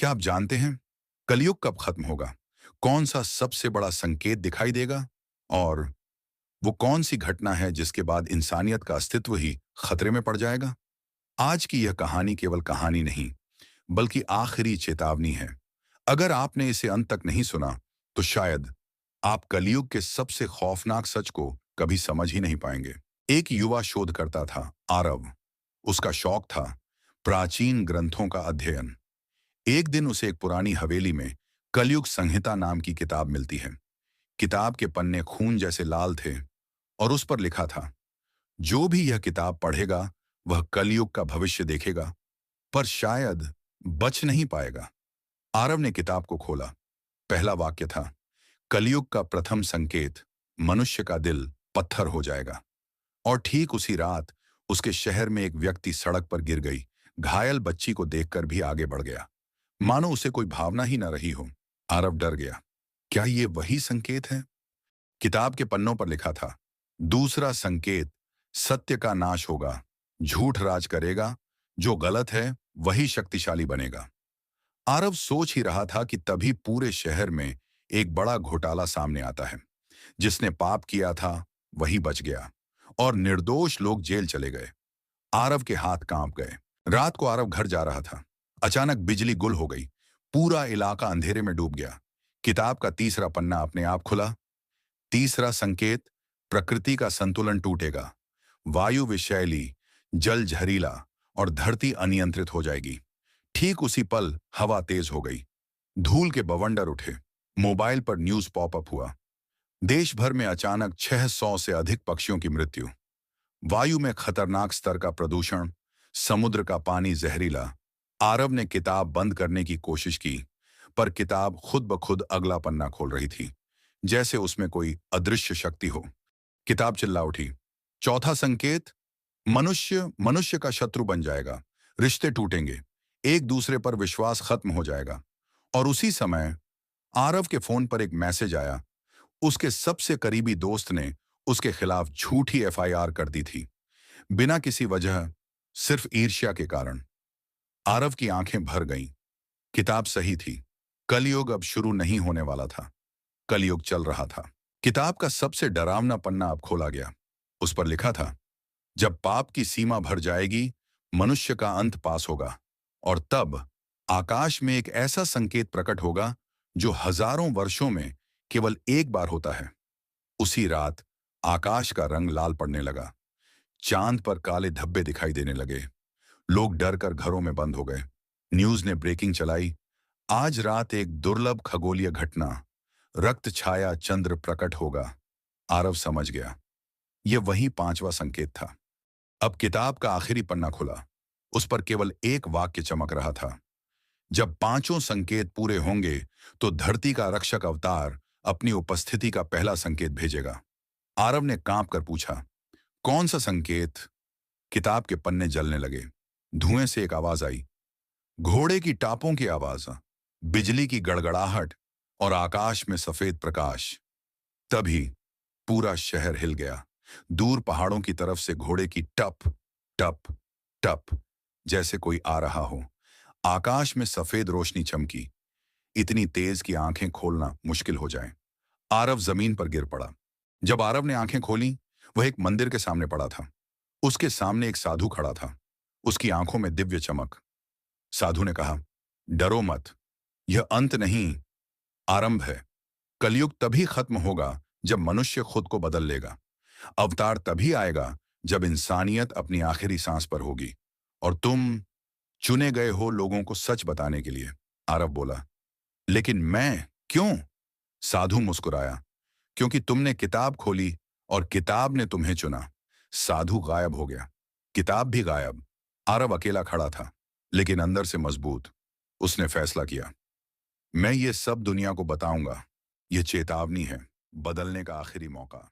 क्या आप जानते हैं कलयुग कब खत्म होगा? कौन सा सबसे बड़ा संकेत दिखाई देगा? और वो कौन सी घटना है जिसके बाद इंसानियत का अस्तित्व ही खतरे में पड़ जाएगा? आज की यह कहानी केवल कहानी नहीं, बल्कि आखिरी चेतावनी है। अगर आपने इसे अंत तक नहीं सुना, तो शायद आप कलयुग के सबसे खौफनाक सच को कभी समझ ही नहीं पाएंगे। एक युवा शोधकर्ता था, आरव। उसका शौक था प्राचीन ग्रंथों का अध्ययन। एक दिन उसे एक पुरानी हवेली में कलयुग संहिता नाम की किताब मिलती है। किताब के पन्ने खून जैसे लाल थे और उस पर लिखा था, जो भी यह किताब पढ़ेगा वह कलयुग का भविष्य देखेगा, पर शायद बच नहीं पाएगा। आरव ने किताब को खोला। पहला वाक्य था, कलयुग का प्रथम संकेत, मनुष्य का दिल पत्थर हो जाएगा। और ठीक उसी रात उसके शहर में एक व्यक्ति सड़क पर गिर गई। घायल बच्ची को देखकर भी आगे बढ़ गया, मानो उसे कोई भावना ही न रही हो। आरव डर गया। क्या ये वही संकेत है? किताब के पन्नों पर लिखा था, दूसरा संकेत, सत्य का नाश होगा, झूठ राज करेगा, जो गलत है वही शक्तिशाली बनेगा। आरव सोच ही रहा था कि तभी पूरे शहर में एक बड़ा घोटाला सामने आता है। जिसने पाप किया था वही बच गया और निर्दोष लोग जेल चले गए। आरव के हाथ कांप गए। रात को आरव घर जा रहा था। अचानक बिजली गुल हो गई। पूरा इलाका अंधेरे में डूब गया। किताब का तीसरा पन्ना अपने आप खुला। तीसरा संकेत, प्रकृति का संतुलन टूटेगा, वायु विषैली, जल जहरीला और धरती अनियंत्रित हो जाएगी। ठीक उसी पल हवा तेज हो गई। धूल के बवंडर उठे। मोबाइल पर न्यूज पॉपअप हुआ। देश भर में अचानक 600 से अधिक पक्षियों की मृत्यु। वायु में खतरनाक स्तर का प्रदूषण, समुद्र का पानी जहरीला। आरव ने किताब बंद करने की कोशिश की, पर किताब खुद ब खुद अगला पन्ना खोल रही थी, जैसे उसमें कोई अदृश्य शक्ति हो। किताब चिल्ला उठी, चौथा संकेत, मनुष्य मनुष्य का शत्रु बन जाएगा, रिश्ते टूटेंगे, एक दूसरे पर विश्वास खत्म हो जाएगा। और उसी समय आरव के फोन पर एक मैसेज आया। उसके सबसे करीबी दोस्त ने उसके खिलाफ झूठी एफआईआर कर दी थी, बिना किसी वजह, सिर्फ ईर्ष्या के कारण। आरव की आंखें भर गईं। किताब सही थी। कलयुग अब शुरू नहीं होने वाला था, कलयुग चल रहा था। किताब का सबसे डरावना पन्ना अब खोला गया। उस पर लिखा था, जब पाप की सीमा भर जाएगी, मनुष्य का अंत पास होगा, और तब आकाश में एक ऐसा संकेत प्रकट होगा जो हजारों वर्षों में केवल एक बार होता है। उसी रात आकाश का रंग लाल पड़ने लगा। चांद पर काले धब्बे दिखाई देने लगे। लोग डर कर घरों में बंद हो गए। न्यूज ने ब्रेकिंग चलाई, आज रात एक दुर्लभ खगोलीय घटना, रक्त छाया चंद्र प्रकट होगा। आरव समझ गया, यह वही पांचवा संकेत था। अब किताब का आखिरी पन्ना खुला। उस पर केवल एक वाक्य चमक रहा था, जब पांचों संकेत पूरे होंगे तो धरती का रक्षक अवतार अपनी उपस्थिति का पहला संकेत भेजेगा। आरव ने कांप कर पूछा, कौन सा संकेत? किताब के पन्ने जलने लगे। धुएं से एक आवाज आई, घोड़े की टापों की आवाज, बिजली की गड़गड़ाहट और आकाश में सफेद प्रकाश। तभी पूरा शहर हिल गया। दूर पहाड़ों की तरफ से घोड़े की टप टप टप जैसे कोई आ रहा हो। आकाश में सफेद रोशनी चमकी, इतनी तेज कि आंखें खोलना मुश्किल हो जाए। आरव जमीन पर गिर पड़ा। जब आरव ने आंखें खोली, वह एक मंदिर के सामने पड़ा था। उसके सामने एक साधु खड़ा था, उसकी आंखों में दिव्य चमक। साधु ने कहा, डरो मत, यह अंत नहीं, आरंभ है। कलयुग तभी खत्म होगा जब मनुष्य खुद को बदल लेगा। अवतार तभी आएगा जब इंसानियत अपनी आखिरी सांस पर होगी, और तुम चुने गए हो लोगों को सच बताने के लिए। आरव बोला, लेकिन मैं क्यों? साधु मुस्कुराया, क्योंकि तुमने किताब खोली और किताब ने तुम्हें चुना। साधु गायब हो गया, किताब भी गायब। आरव अकेला खड़ा था, लेकिन अंदर से मजबूत। उसने फैसला किया, मैं ये सब दुनिया को बताऊंगा। ये चेतावनी है, बदलने का आखिरी मौका।